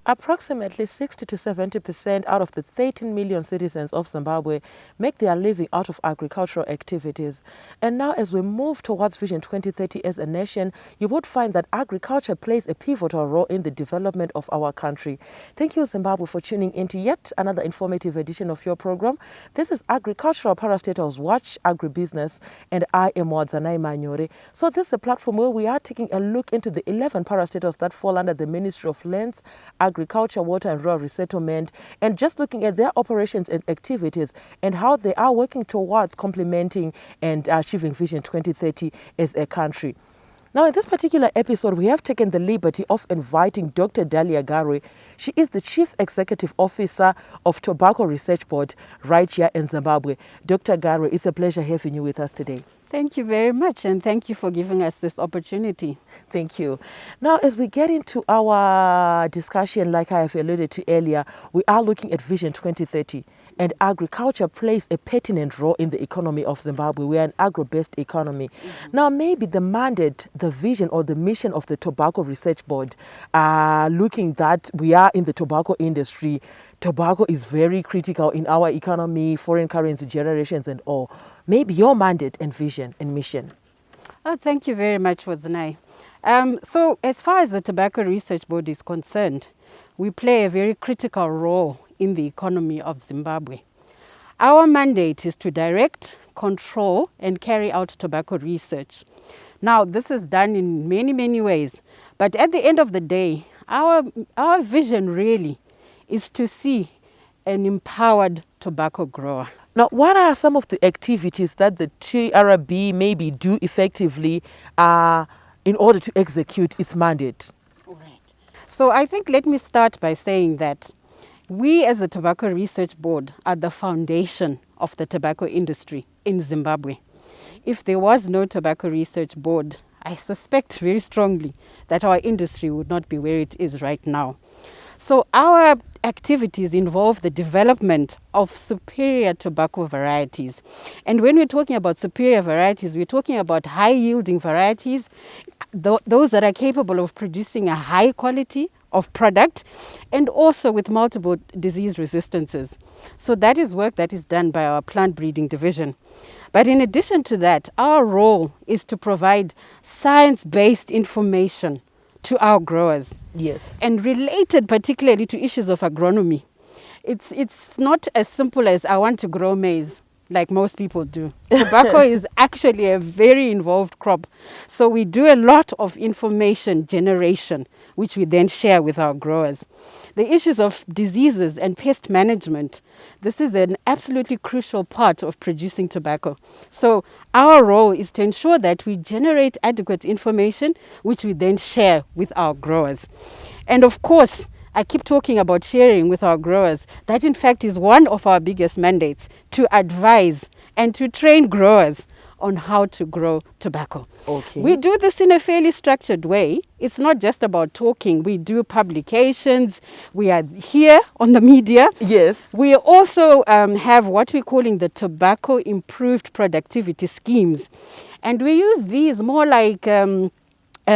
Approximately 60 to 70% out of the 13 million citizens of Zimbabwe make their living out of agricultural activities. And now as we move towards Vision 2030 as a nation, you would find that agriculture plays a pivotal role in the development of our country. Thank you, Zimbabwe, for tuning into yet another informative edition of your program. This is Agricultural Parastatals Watch Agribusiness, and I am Wadzanai Manyore. So this is a platform where we are taking a look into the 11 parastatals that fall under the Ministry of Lands, Agriculture, Water and Rural Resettlement, and just looking at their operations and activities and how they are working towards complementing and achieving Vision 2030 as a country. Now, in this particular episode, we have taken the liberty of inviting Dr. Dahlia Garwe. She is the Chief Executive Officer of Tobacco Research Board right here in Zimbabwe. Dr. Garwe, it's a pleasure having you with us today. Thank you very much, and thank you for giving us this opportunity. Thank you. Now, as we get into our discussion, like I have alluded to earlier, we are looking at Vision 2030, and agriculture plays a pertinent role in the economy of Zimbabwe. We are an agro-based economy. Now, maybe the mandate, the vision or the mission of the Tobacco Research Board, looking that we are in the tobacco industry. Tobacco is very critical in our economy, foreign currency generations and all. Maybe your mandate and vision and mission. Oh, thank you very much, Wadzanai. So as far as the Tobacco Research Board is concerned, we play a very critical role in the economy of Zimbabwe. Our mandate is to direct, control, and carry out tobacco research. Now, this is done in many ways, but at the end of the day, our vision really is to see an empowered tobacco grower. Now, what are some of the activities that the TRB maybe do effectively in order to execute its mandate? Right. So I think let me start by saying that we as a Tobacco Research Board are the foundation of the tobacco industry in Zimbabwe. If there was no Tobacco Research Board, I suspect very strongly that our industry would not be where it is right now. So our activities involve the development of superior tobacco varieties. And when we're talking about superior varieties, we're talking about high-yielding varieties, those that are capable of producing a high quality of product and also with multiple disease resistances. So that is work that is done by our plant breeding division. But in addition to that, our role is to provide science-based information to our growers. Yes. And related particularly to issues of agronomy. It's not as simple as I want to grow maize like most people do. Tobacco is actually a very involved crop. So we do a lot of information generation, which we then share with our growers. The issues of diseases and pest management, this is an absolutely crucial part of producing tobacco. So our role is to ensure that we generate adequate information, which we then share with our growers. And of course, I keep talking about sharing with our growers. That, in fact, is one of our biggest mandates, to advise and to train growers on how to grow tobacco. Okay. We do this in a fairly structured way. It's not just about talking. We do publications. We are here on the media. Yes. We also have what we're calling the tobacco improved productivity schemes. And we use these more like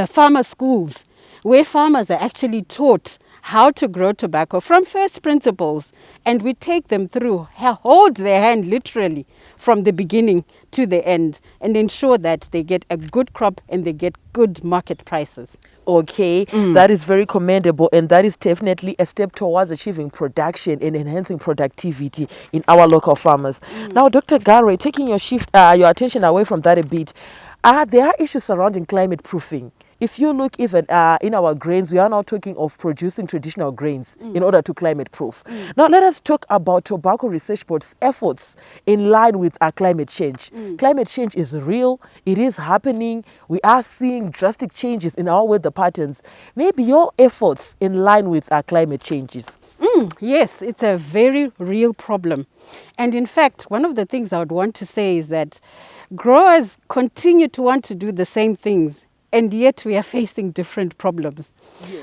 farmer schools, where farmers are actually taught how to grow tobacco from first principles, and we take them through, hold their hand literally from the beginning to the end, and ensure that they get a good crop and they get good market prices. Okay, that is very commendable, and that is definitely a step towards achieving production and enhancing productivity in our local farmers. Now, Dr. Garwe, taking your attention away from that a bit, there are issues surrounding climate proofing. If you look even in our grains, we are now talking of producing traditional grains in order to climate proof. Now, let us talk about Tobacco Research Board's efforts in line with climate change. Climate change is real. It is happening. We are seeing drastic changes in our weather patterns. Maybe your efforts in line with climate changes. Yes, it's a very real problem. And in fact, one of the things I would want to say is that growers continue to want to do the same things and yet we are facing different problems.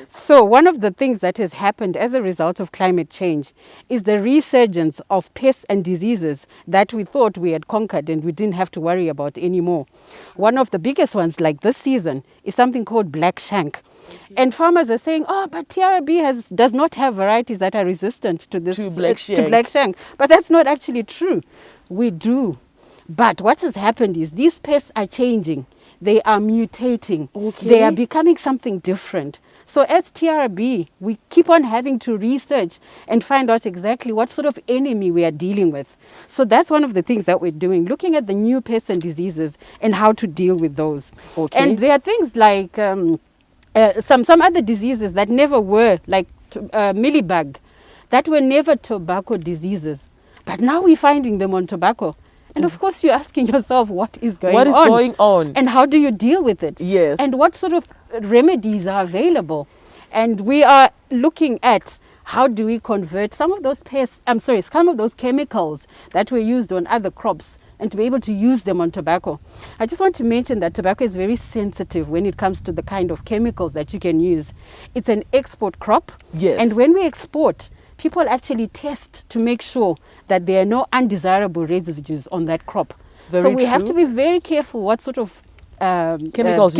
So one of the things that has happened as a result of climate change is the resurgence of pests and diseases that we thought we had conquered and we didn't have to worry about anymore. One of the biggest ones, like this season, is something called black shank. And farmers are saying, oh, but TRB does not have varieties that are resistant to this To black to black shank. But that's not actually true. We do. But what has happened is these pests are changing. They are mutating. Okay. They are becoming something different. So as TRB, we keep on having to research and find out exactly what sort of enemy we are dealing with. So that's one of the things that we're doing, looking at the new pests and diseases and how to deal with those. Okay. And there are things like some other diseases that never were, like mealybug, that were never tobacco diseases. But now we're finding them on tobacco. And of course, you're asking yourself, what is going on? What is going on? And how do you deal with it? Yes. And what sort of remedies are available? And we are looking at how do we convert some of those some of those chemicals that were used on other crops and to be able to use them on tobacco. I just want to mention that tobacco is very sensitive when it comes to the kind of chemicals that you can use. It's an export crop. Yes. And when we export, people actually test to make sure that there are no undesirable residues on that crop. So we have to be very careful what sort of chemicals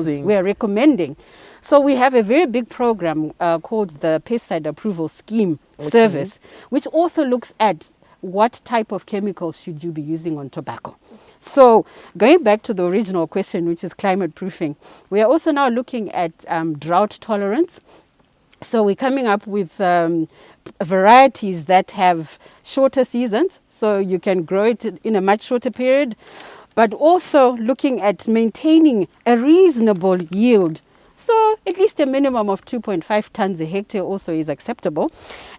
we are recommending. So we have a very big program called the Pesticide Approval Scheme Service, which also looks at what type of chemicals should you be using on tobacco. So going back to the original question, which is climate proofing, we are also now looking at drought tolerance. So we're coming up with varieties that have shorter seasons, so you can grow it in a much shorter period, but also looking at maintaining a reasonable yield. So at least a minimum of 2.5 tons a hectare also is acceptable,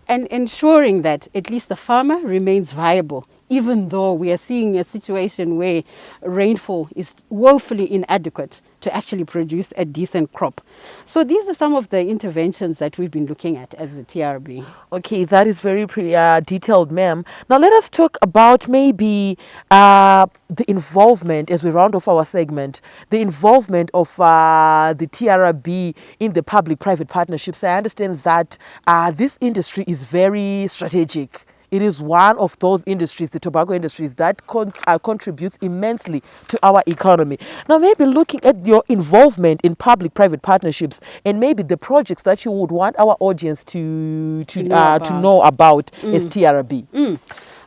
and ensuring that at least the farmer remains viable, even though we are seeing a situation where rainfall is woefully inadequate to actually produce a decent crop. So these are some of the interventions that we've been looking at as the TRB. Okay, that is very detailed, ma'am. Now let us talk about maybe the involvement, as we round off our segment, the involvement of the TRB in the public-private partnerships. I understand that this industry is very strategic. It is one of those industries, the tobacco industries, that contributes immensely to our economy. Now, maybe looking at your involvement in public-private partnerships and maybe the projects that you would want our audience to know about as TRB.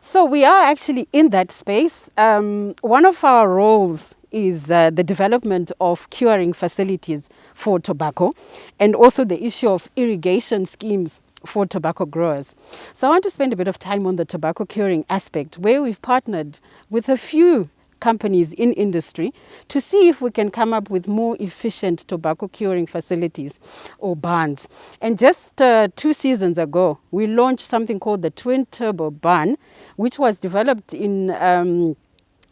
So we are actually in that space. One of our roles is the development of curing facilities for tobacco, and also the issue of irrigation schemes for tobacco growers. So I want to spend a bit of time on the tobacco curing aspect, where we've partnered with a few companies in industry to see if we can come up with more efficient tobacco curing facilities or barns. And just 2 seasons ago, we launched something called the Twin Turbo Barn, which was developed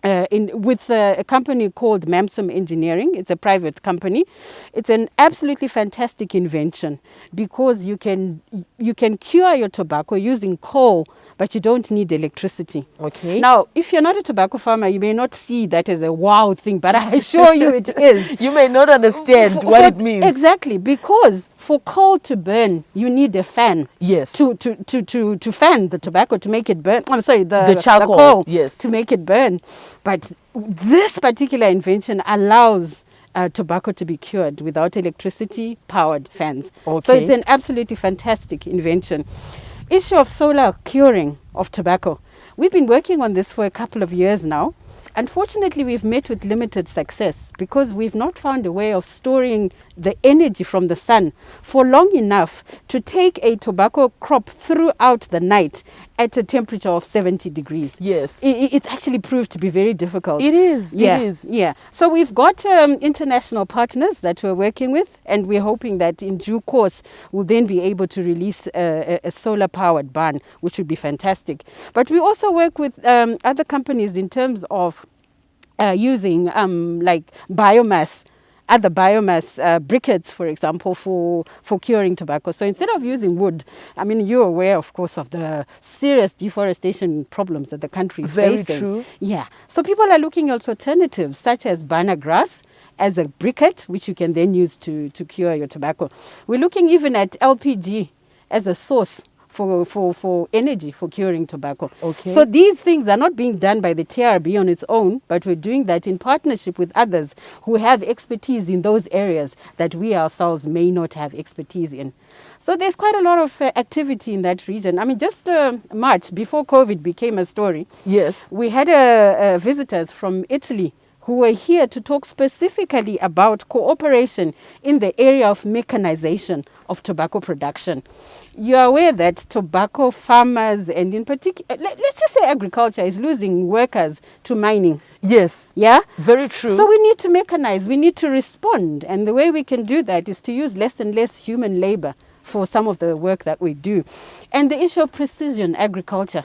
with a company called Mamsum Engineering. It's a private company. It's an absolutely fantastic invention because you can cure your tobacco using coal, but you don't need electricity. Okay. Now, if you're not a tobacco farmer, you may not see that as a wow thing, but I assure you it is. You may not understand what it means. Exactly, because for coal to burn, you need a fan. Yes. To fan the tobacco to make it burn. I'm sorry, the charcoal. The coal. Yes. To make it burn. But this particular invention allows tobacco to be cured without electricity-powered fans. Okay. So it's an absolutely fantastic invention. Issue of solar curing of tobacco. We've been working on this for a couple of years now. Unfortunately, we've met with limited success because we've not found a way of storing the energy from the sun for long enough to take a tobacco crop throughout the night at a temperature of 70 degrees. Yes. It's actually proved to be very difficult. It is. Yeah, it is. Yeah. So we've got international partners that we're working with, and we're hoping that in due course we'll then be able to release a solar-powered barn, which would be fantastic. But we also work with other companies in terms of using like biomass, other biomass briquettes, for example, for curing tobacco. So instead of using wood, I mean, you're aware, of course, of the serious deforestation problems that the country is facing. Very true. Yeah. So people are looking at alternatives such as banana grass as a briquette, which you can then use to cure your tobacco. We're looking even at LPG as a source for energy for curing tobacco. Okay. So these things are not being done by the TRB on its own, but we're doing that in partnership with others who have expertise in those areas that we ourselves may not have expertise in. So there's quite a lot of activity in that region. I mean, just March, before COVID became a story, Yes. we had visitors from Italy who were here to talk specifically about cooperation in the area of mechanization of tobacco production. You are aware that tobacco farmers, and in particular, let's just say agriculture, is losing workers to mining. Yes. Yeah? Very true. So we need to mechanize, we need to respond. And the way we can do that is to use less and less human labor for some of the work that we do. And the issue of precision agriculture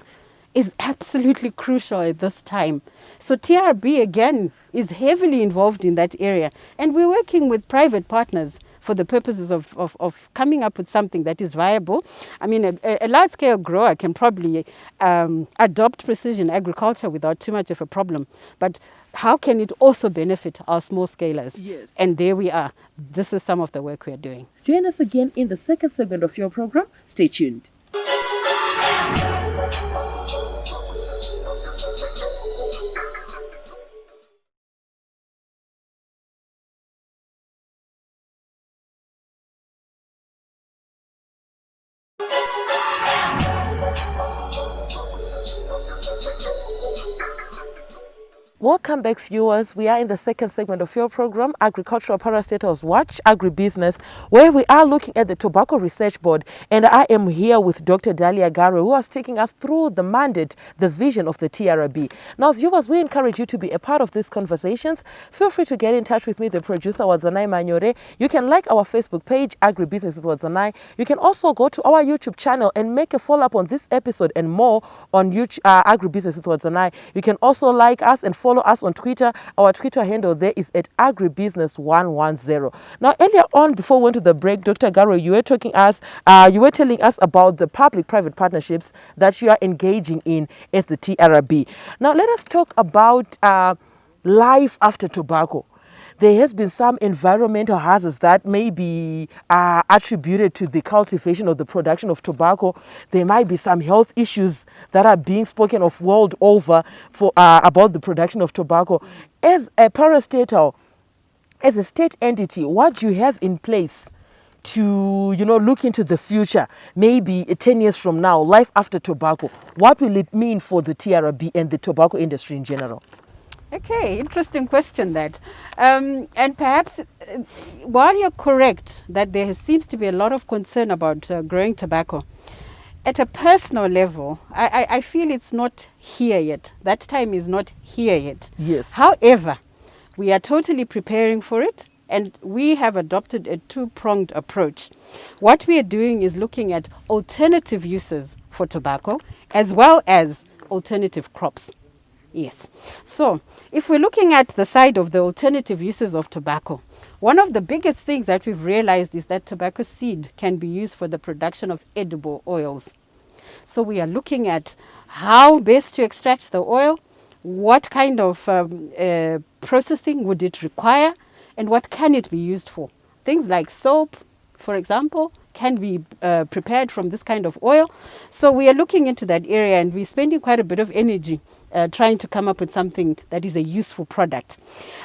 is absolutely crucial at this time. So TRB, again, is heavily involved in that area. And we're working with private partners for the purposes of coming up with something that is viable. I mean, a large-scale grower can probably adopt precision agriculture without too much of a problem. But how can it also benefit our small scalers? Yes. And there we are. This is some of the work we're doing. Join us again in the second segment of your program. Stay tuned. Welcome back, viewers. We are in the second segment of your program, Agricultural Parastatals Watch, Agribusiness, where we are looking at the Tobacco Research Board. And I am here with Dr. Dahlia Garwe, who is taking us through the mandate, the vision of the TRB. Now, viewers, we encourage you to be a part of these conversations. Feel free to get in touch with me, the producer, Wadzanai Manyore. You can like our Facebook page, Agribusiness with Wadzanai. You can also go to our YouTube channel and make a follow-up on this episode and more on YouTube, Agribusiness with Wadzanai. You can also like us and follow us on Twitter. Our Twitter handle there is at agribusiness110. Now, earlier on, before we went to the break, Dr. Garwe, you were telling us about the public-private partnerships that you are engaging in as the TRB. Now, let us talk about life after tobacco. There has been some environmental hazards that may be attributed to the cultivation or the production of tobacco. There might be some health issues that are being spoken of world over for about the production of tobacco. As a parastatal, as a state entity, what do you have in place to, look into the future, maybe 10 years from now, life after tobacco? What will it mean for the TRB and the tobacco industry in general? Okay, interesting question that. And perhaps while you're correct that there seems to be a lot of concern about growing tobacco, at a personal level, I feel it's not here yet. That time is not here yet. Yes. However, we are totally preparing for it, and we have adopted a two-pronged approach. What we are doing is looking at alternative uses for tobacco as well as alternative crops. Yes. So if we're looking at the side of the alternative uses of tobacco, one of the biggest things that we've realized is that tobacco seed can be used for the production of edible oils. So we are looking at how best to extract the oil, what kind of processing would it require, and what can it be used for. Things like soap, for example, can be prepared from this kind of oil. So we are looking into that area, and we're spending quite a bit of energy trying to come up with something that is a useful product.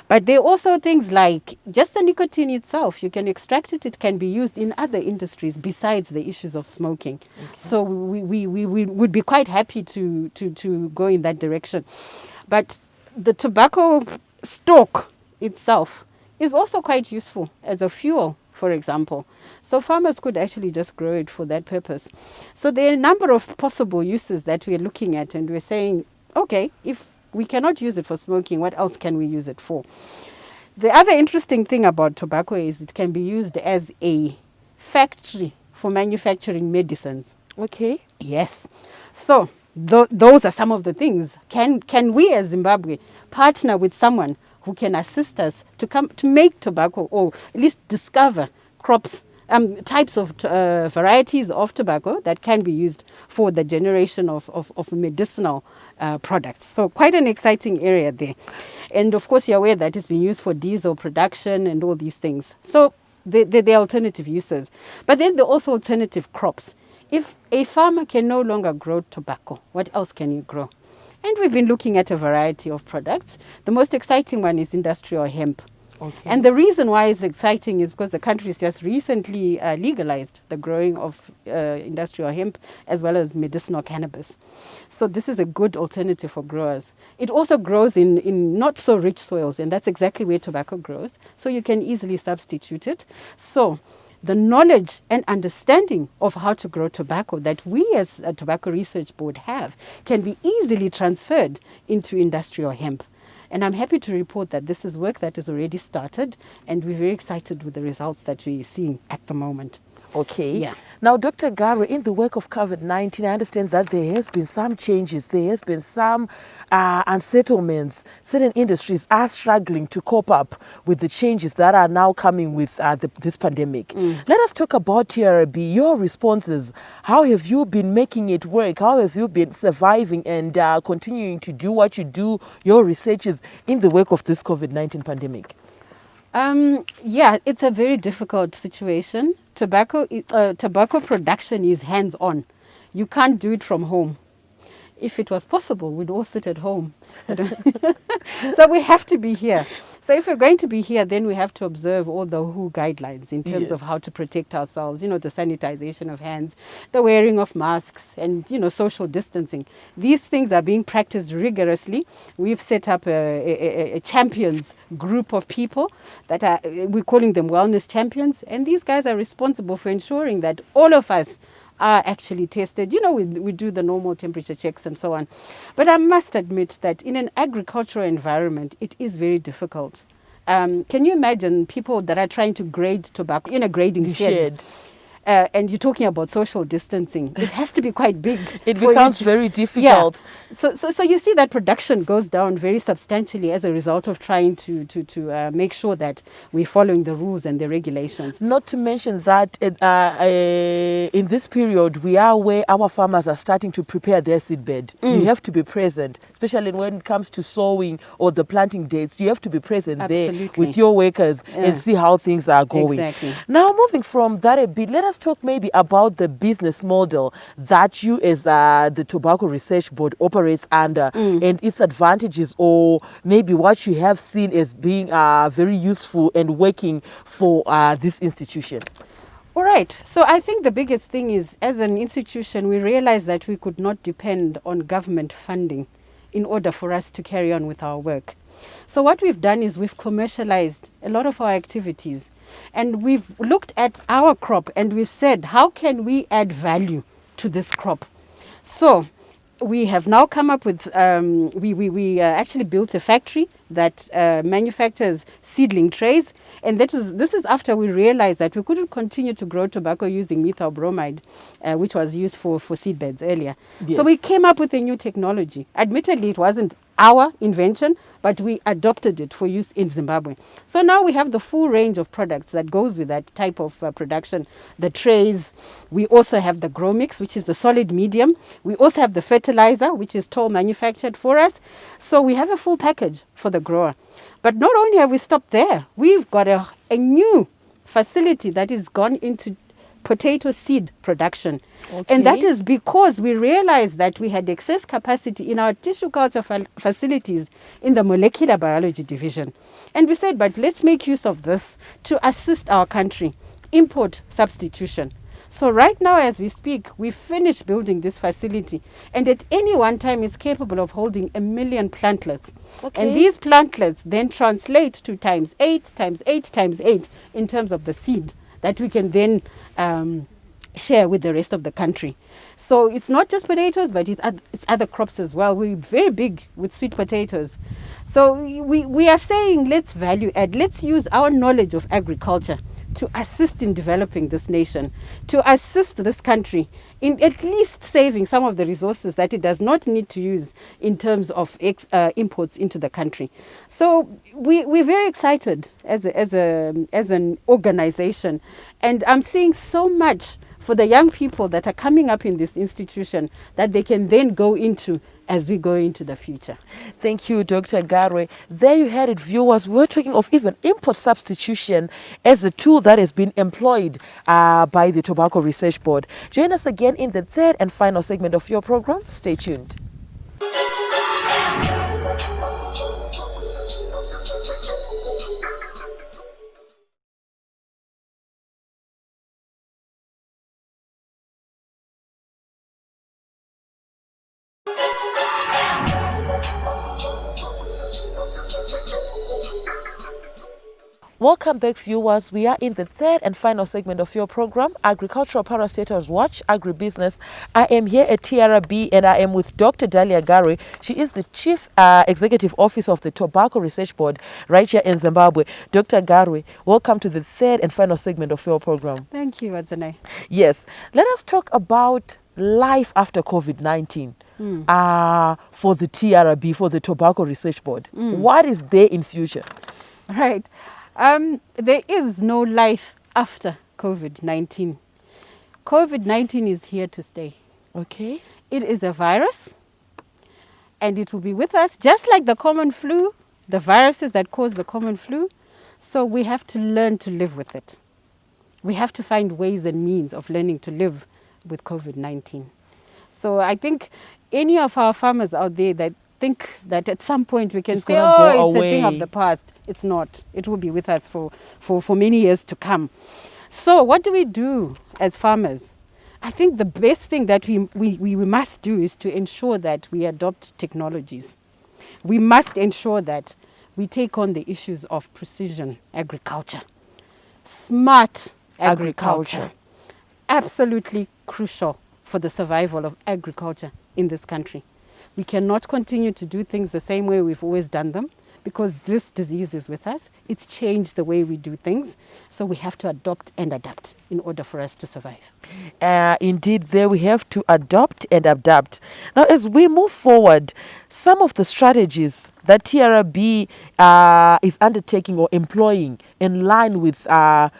But there are also things like just the nicotine itself. You can extract it. It can be used in other industries besides the issues of smoking. Okay. So we would be quite happy to go in that direction. But the tobacco stalk itself is also quite useful as a fuel, for example. So farmers could actually just grow it for that purpose. So there are a number of possible uses that we're looking at, and we're saying, okay, if we cannot use it for smoking, what else can we use it for? The other interesting thing about tobacco is it can be used as a factory for manufacturing medicines. Okay. Yes. So those are some of the things. Can we as Zimbabwe partner with someone who can assist us to make tobacco, or at least discover crops, types of varieties of tobacco that can be used for the generation of medicinal products. So quite an exciting area there. And of course, you're aware that it's been used for diesel production and all these things. So there are alternative uses. But then there are also alternative crops. If a farmer can no longer grow tobacco, what else can you grow? And we've been looking at a variety of products. The most exciting one is industrial hemp. Okay. And the reason why it's exciting is because the country has just recently legalized the growing of industrial hemp as well as medicinal cannabis. So this is a good alternative for growers. It also grows in not so rich soils, and that's exactly where tobacco grows. So you can easily substitute it. So the knowledge and understanding of how to grow tobacco that we as a Tobacco Research Board have can be easily transferred into industrial hemp. And I'm happy to report that this is work that has already started, and we're very excited with the results that we're seeing at the moment. Okay. Yeah. Now, Dr. Garwe, in the work of COVID-19, I understand that there has been some changes. There has been some unsettlements. Certain industries are struggling to cope up with the changes that are now coming with this pandemic. Let us talk about TRB, your responses. How have you been making it work? How have you been surviving and continuing to do what you do, your researches in the wake of this COVID-19 pandemic? Yeah, it's a very difficult situation. Tobacco production is hands-on. You can't do it from home. If it was possible, we'd all sit at home. So we have to be here. So if we're going to be here, then we have to observe all the WHO guidelines in terms of how to protect ourselves, the sanitization of hands, the wearing of masks, and, social distancing. These things are being practiced rigorously. We've set up a champions group of people that we're calling them wellness champions. And these guys are responsible for ensuring that all of us are actually tested. We do the normal temperature checks and so on. But I must admit that in an agricultural environment, it is very difficult. Can you imagine people that are trying to grade tobacco in a grading shed? And you're talking about social distancing. It has to be quite big. It becomes very difficult. Yeah. So you see that production goes down very substantially as a result of trying to make sure that we're following the rules and the regulations. Not to mention that in this period, we are where our farmers are starting to prepare their seedbed. You have to be present, especially when it comes to sowing or the planting dates. You have to be present there with your workers and see how things are going. Exactly. Now, moving from that a bit, let us talk maybe about the business model that you as the Tobacco Research Board operates under and its advantages, or maybe what you have seen as being very useful and working for this institution. All right. So I think the biggest thing is, as an institution, we realized that we could not depend on government funding in order for us to carry on with our work. So what we've done is we've commercialized a lot of our activities, and we've looked at our crop and we've said, how can we add value to this crop? So we have now come up with, we actually built a factory that manufactures seedling trays. And this is after we realized that we couldn't continue to grow tobacco using methyl bromide, which was used for seed beds earlier. Yes. So we came up with a new technology. Admittedly, it wasn't our invention, but we adopted it for use in Zimbabwe. So now we have the full range of products that goes with that type of production. The trays, we also have the grow mix, which is the solid medium. We also have the fertilizer, which is toll manufactured for us. So we have a full package for the grower. But not only have we stopped there, we've got a new facility that is gone into potato seed production. Okay. And that is because we realized that we had excess capacity in our tissue culture facilities in the molecular biology division. And we said, but let's make use of this to assist our country, import substitution. So right now, as we speak, we finished building this facility, and at any one time it's capable of holding 1 million plantlets. Okay. And these plantlets then translate to times 8 times 8 times 8 in terms of the seed that we can then share with the rest of the country. So it's not just potatoes, but it's other crops as well. We're very big with sweet potatoes. So we are saying, let's value add. Let's use our knowledge of agriculture to assist in developing this nation, to assist this country in at least saving some of the resources that it does not need to use in terms of imports into the country. So we're very excited as an organization, and I'm seeing so much for the young people that are coming up in this institution that they can then go into as we go into the future. Thank you, Dr. Garwe. There you had it, viewers. We're talking of even import substitution as a tool that has been employed by the Tobacco Research Board. Join us again in the third and final segment of your program. Stay tuned. Welcome back, viewers. We are in the third and final segment of your program, Agricultural Parastatals Watch, Agribusiness. I am here at TRB and I am with Dr. Dahlia Garwe. She is the Chief Executive Officer of the Tobacco Research Board right here in Zimbabwe. Dr. Garwe, welcome to the third and final segment of your program. Thank you, Wadzanai. Yes. Let us talk about life after COVID-19 for the TRB, for the Tobacco Research Board. What is there in future? Right. There is no life after COVID-19. COVID-19 is here to stay. Okay. It is a virus, and it will be with us, just like the common flu, the viruses that cause the common flu. So we have to learn to live with it. We have to find ways and means of learning to live with COVID-19. So I think any of our farmers out there that think that at some point we can say, oh, it's a thing of the past. It's not. It will be with us for many years to come. So what do we do as farmers? I think the best thing that we must do is to ensure that we adopt technologies. We must ensure that we take on the issues of precision agriculture, smart agriculture. Absolutely crucial for the survival of agriculture in this country. We cannot continue to do things the same way we've always done them because this disease is with us. It's changed the way we do things. So we have to adopt and adapt in order for us to survive. Indeed, there we have to adopt and adapt. Now, as we move forward, some of the strategies that TRB is undertaking or employing in line with our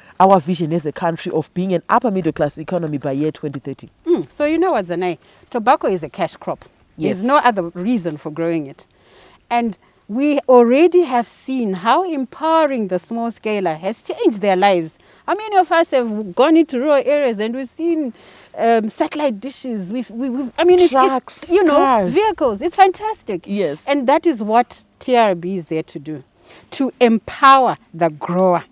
vision as a country of being an upper middle class economy by year 2030. So you know what, Wadzanai? Tobacco is a cash crop. Yes. There's no other reason for growing it. And we already have seen how empowering the small scaler has changed their lives. How many of us have gone into rural areas and we've seen satellite dishes, trucks, cars, vehicles. It's fantastic. Yes. And that is what TRB is there to do, to empower the grower.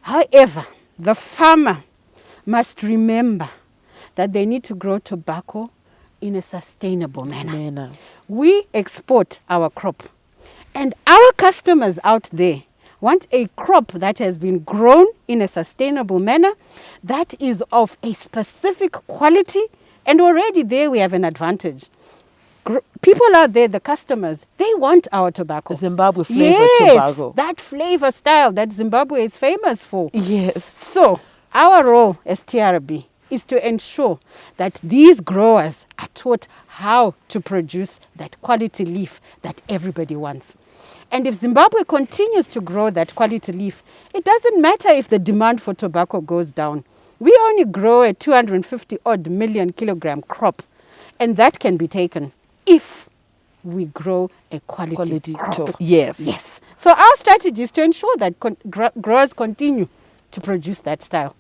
However, the farmer must remember that they need to grow tobacco in a sustainable manner. We export our crop, and our customers out there want a crop that has been grown in a sustainable manner, that is of a specific quality, and already there we have an advantage. People out there, the customers, they want our tobacco. Zimbabwe flavor tobacco. That flavor style that Zimbabwe is famous for. Yes. So our role as TRB is to ensure that these growers are taught how to produce that quality leaf that everybody wants. And if Zimbabwe continues to grow that quality leaf, it doesn't matter if the demand for tobacco goes down. We only grow a 250 odd million kilogram crop, and that can be taken if we grow a quality crop. Yes. So our strategy is to ensure that growers continue to produce that style.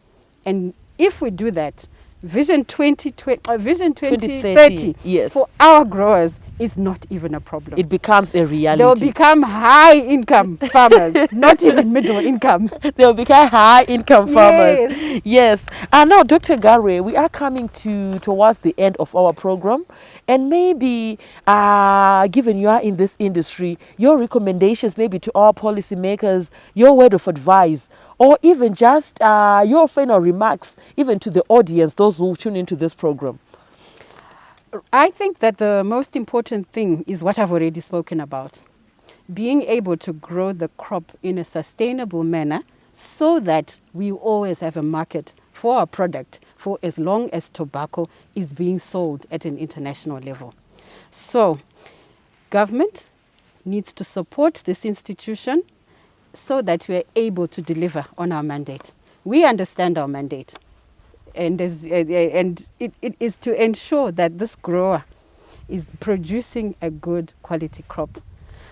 And if we do that, Vision 2030 yes, for our growers is not even a problem. It becomes a reality. They will become high-income farmers, not even middle income. They will become high-income farmers. Yes. And now, Dr. Garwe, we are coming towards the end of our program. And maybe, given you are in this industry, your recommendations maybe to our policymakers, your word of advice, or even just your final remarks, even to the audience, those who tune into this program. I think that the most important thing is what I've already spoken about. Being able to grow the crop in a sustainable manner so that we always have a market for our product for as long as tobacco is being sold at an international level. So, government needs to support this institution so that we are able to deliver on our mandate. We understand our mandate. and it is to ensure that this grower is producing a good quality crop.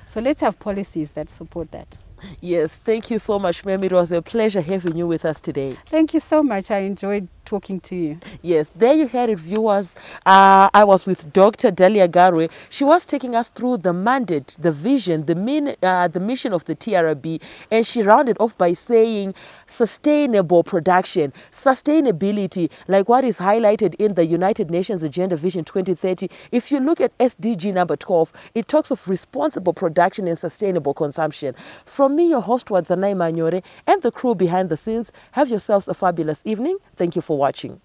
So let's have policies that support that. Yes, thank you so much, ma'am. It was a pleasure having you with us today. Thank you so much. I enjoyed talking to you. Yes, there you had it, viewers. I was with Dr. Dahlia Garwe. She was taking us through the mandate, the vision, the mission of the TRB, and she rounded off by saying sustainable production, sustainability, like what is highlighted in the United Nations Agenda Vision 2030. If you look at SDG number 12, it talks of responsible production and sustainable consumption. From me, your host, Wadzanai Manyore, and the crew behind the scenes, have yourselves a fabulous evening. Thank you for watching.